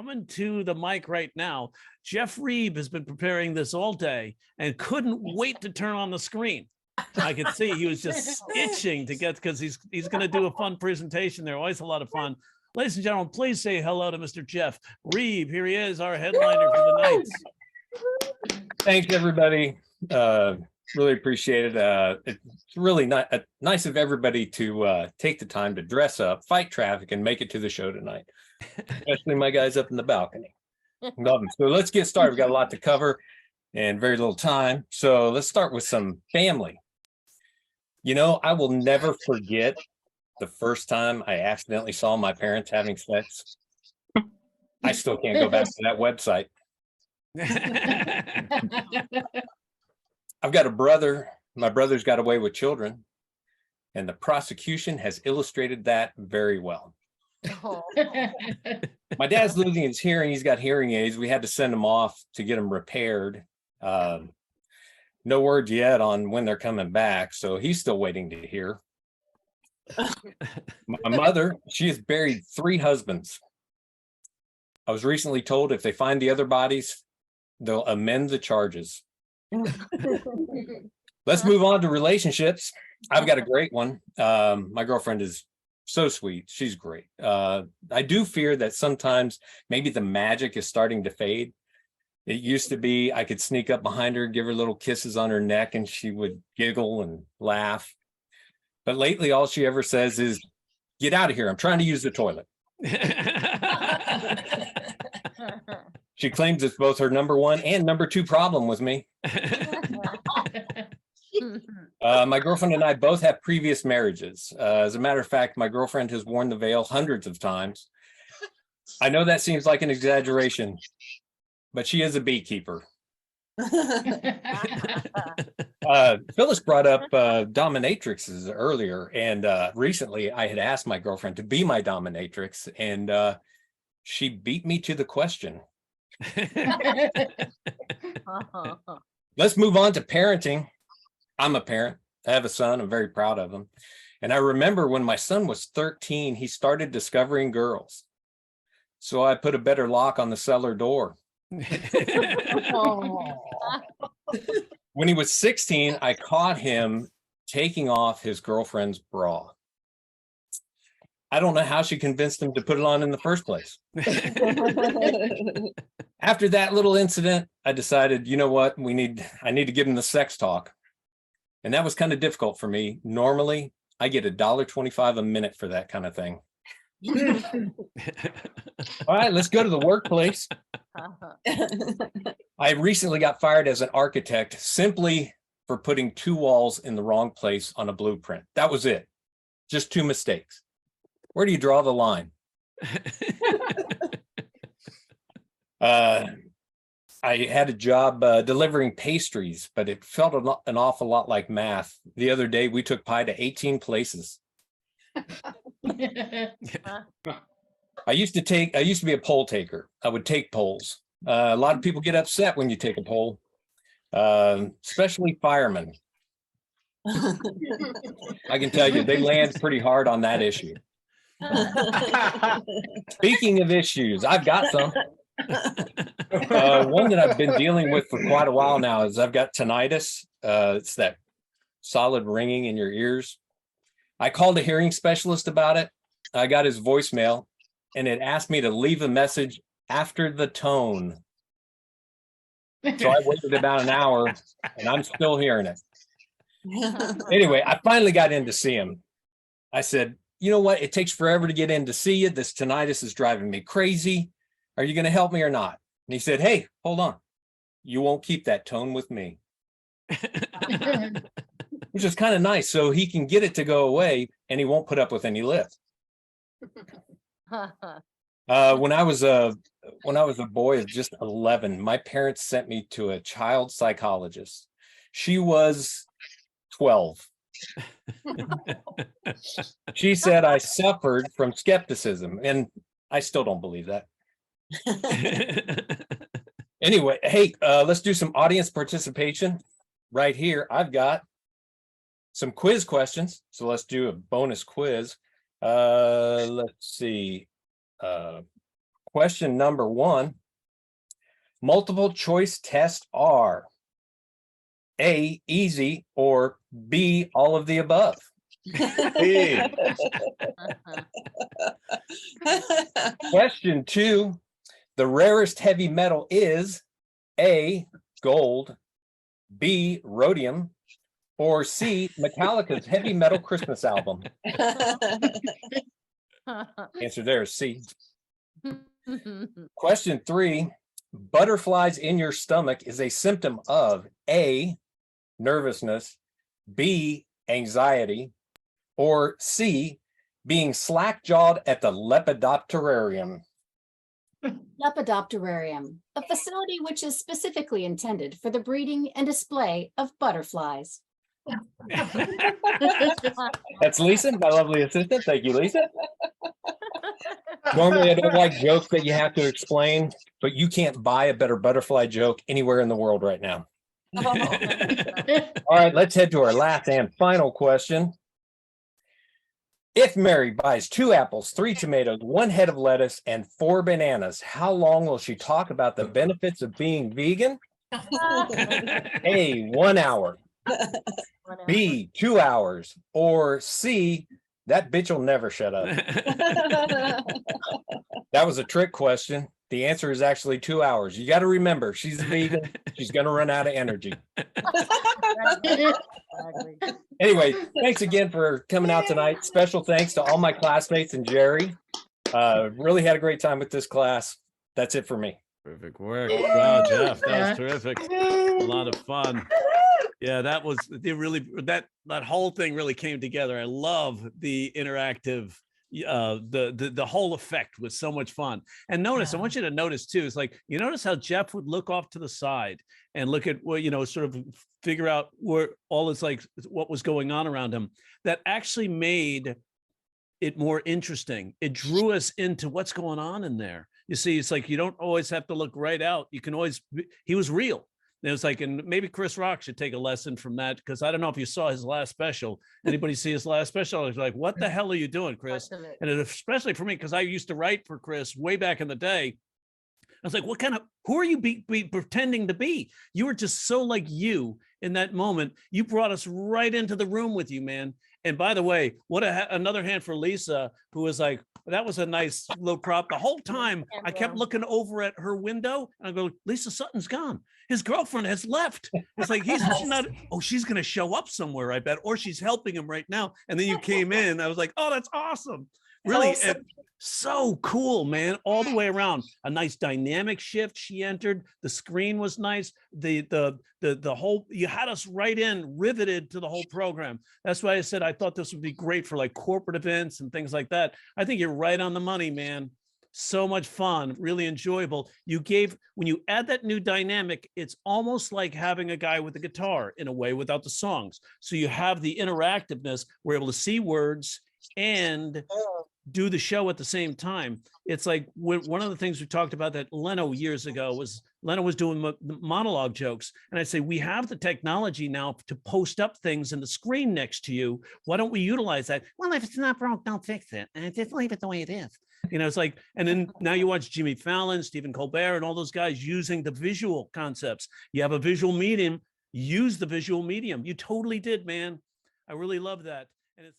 coming to the mic right now. Jeff Reeb has been preparing this all day and couldn't wait to turn on the screen. I could see he was just itching to get, because he's going to do a fun presentation. They're always a lot of fun. Ladies and gentlemen, please say hello to Mr. Jeff Reeb. Here he is, our headliner for the night. Thanks, everybody. Really appreciate it. It's really nice of everybody to take the time to dress up, fight traffic, and make it to the show tonight, especially my guys up in the balcony. Love them. So let's get started. We've got a lot to cover and very little time. So let's start with some family. You know, I will never forget the first time I accidentally saw my parents having sex. I still can't go back to that website. I've got a brother. My brother's got away with children, and the prosecution has illustrated that very well. Oh. My dad's losing his hearing. He's got hearing aids. We had to send him off to get them repaired. No word yet on when they're coming back, so he's still waiting to hear. My mother, she has buried 3 husbands. I was recently told if they find the other bodies, they'll amend the charges. Let's move on to relationships. I've got a great one. My girlfriend is so sweet. She's great. I do fear that sometimes maybe the magic is starting to fade. It used to be I could sneak up behind her, give her little kisses on her neck, and she would giggle and laugh. But lately, all she ever says is, "Get out of here. I'm trying to use the toilet." She claims it's both her number 1 and number 2 problem with me. My girlfriend and I both have previous marriages. As a matter of fact, my girlfriend has worn the veil hundreds of times. I know that seems like an exaggeration, but she is a beekeeper. Phyllis brought up dominatrixes earlier, and recently I had asked my girlfriend to be my dominatrix, and she beat me to the question. Let's move on to parenting. I'm a parent. I have a son. I'm very proud of him. And I remember when my son was 13, he started discovering girls. So I put a better lock on the cellar door. When he was 16, I caught him taking off his girlfriend's bra. I don't know how she convinced him to put it on in the first place. After that little incident, I decided, you know what, I need to give him the sex talk. And that was kind of difficult for me. Normally, I get $1.25 a minute for that kind of thing. All right, let's go to the workplace. I recently got fired as an architect simply for putting 2 walls in the wrong place on a blueprint. That was it. Just 2 mistakes. Where do you draw the line? I had a job delivering pastries, but it felt an awful lot like math. The other day, we took pie to 18 places. I used to be a poll taker. I would take polls. A lot of people get upset when you take a poll, especially firemen. I can tell you, they land pretty hard on that issue. Speaking of issues, I've got some. One that I've been dealing with for quite a while now is I've got tinnitus. It's that solid ringing in your ears. I called a hearing specialist about it. I got his voicemail, and it asked me to leave a message after the tone. So I waited about an hour, and I'm still hearing it. Anyway, I finally got in to see him. I said, you know what? It takes forever to get in to see you. This tinnitus is driving me crazy. Are you going to help me or not? And he said, hey, hold on. You won't keep that tone with me. Which is kind of nice. So he can get it to go away and he won't put up with any lift. When I was a boy of just 11, my parents sent me to a child psychologist. She was 12. She said I suffered from skepticism, and I still don't believe that. Anyway, hey, let's do some audience participation right here. I've got some quiz questions, so let's do a bonus quiz. Let's see. Question number 1. Multiple choice tests are A, easy, or B, all of the above. Hey. Question 2. The rarest heavy metal is A, gold, B, rhodium, or C, Metallica's heavy metal Christmas album. Answer there is C. Question 3. Butterflies in your stomach is a symptom of A, nervousness, B, anxiety, or C, being slack-jawed at the Lepidopterarium. Lepidopterarium, a facility which is specifically intended for the breeding and display of butterflies. That's Lisa, my lovely assistant. Thank you, Lisa. Normally, I don't like jokes that you have to explain, but you can't buy a better butterfly joke anywhere in the world right now. All right, let's head to our last and final question. If Mary buys 2 apples, 3 tomatoes, 1 head of lettuce, and 4 bananas, how long will she talk about the benefits of being vegan? A, 1 hour, B, 2 hours, or C, that bitch will never shut up. That was a trick question. The answer is actually 2 hours. You got to remember, she's a vegan. She's going to run out of energy. Anyway, thanks again for coming out tonight. Special thanks to all my classmates and Jerry. Really had a great time with this class. That's it for me. Terrific work. Wow, Jeff, that was terrific. A lot of fun. Yeah, that was that whole thing really came together. I love the interactive, the whole effect was so much fun. And notice, I want you to notice too, it's like, you notice how Jeff would look off to the side and look at where, sort of figure out where all this, like what was going on around him. That actually made it more interesting. It drew us into what's going on in there. You see, it's like, you don't always have to look right out. You can always, he was real. And it was like, and maybe Chris Rock should take a lesson from that, because I don't know if you saw his last special. Anybody see his last special? I was like, what the hell are you doing, Chris? And especially for me, because I used to write for Chris way back in the day. I was like, who are you be pretending to be? You were just so like you in that moment. You brought us right into the room with you, man. And by the way, another hand for Lisa, who was like, that was a nice little prop. The whole time I kept looking over at her window and I go, Lisa Sutton's gone. His girlfriend has left. It's like, she's not, she's going to show up somewhere, I bet, or she's helping him right now. And then you came in, I was like, oh, that's awesome. Really, so cool, man, all the way around. A nice dynamic shift. She entered, the screen was nice. The whole, you had us right in, riveted to the whole program. That's why I said I thought this would be great for like corporate events and things like that. I think you're right on the money, man. So much fun, really enjoyable. When you add that new dynamic, it's almost like having a guy with a guitar in a way without the songs. So you have the interactiveness. We're able to see words and do the show at the same time. It's like one of the things we talked about that Leno years ago was Leno was doing monologue jokes. And I say, we have the technology now to post up things in the screen next to you. Why don't we utilize that? Well, if it's not broke, don't fix it. And just leave it the way it is. It's like, and then now you watch Jimmy Fallon, Stephen Colbert, and all those guys using the visual concepts. You have a visual medium, use the visual medium. You totally did, man. I really love that. And it's like,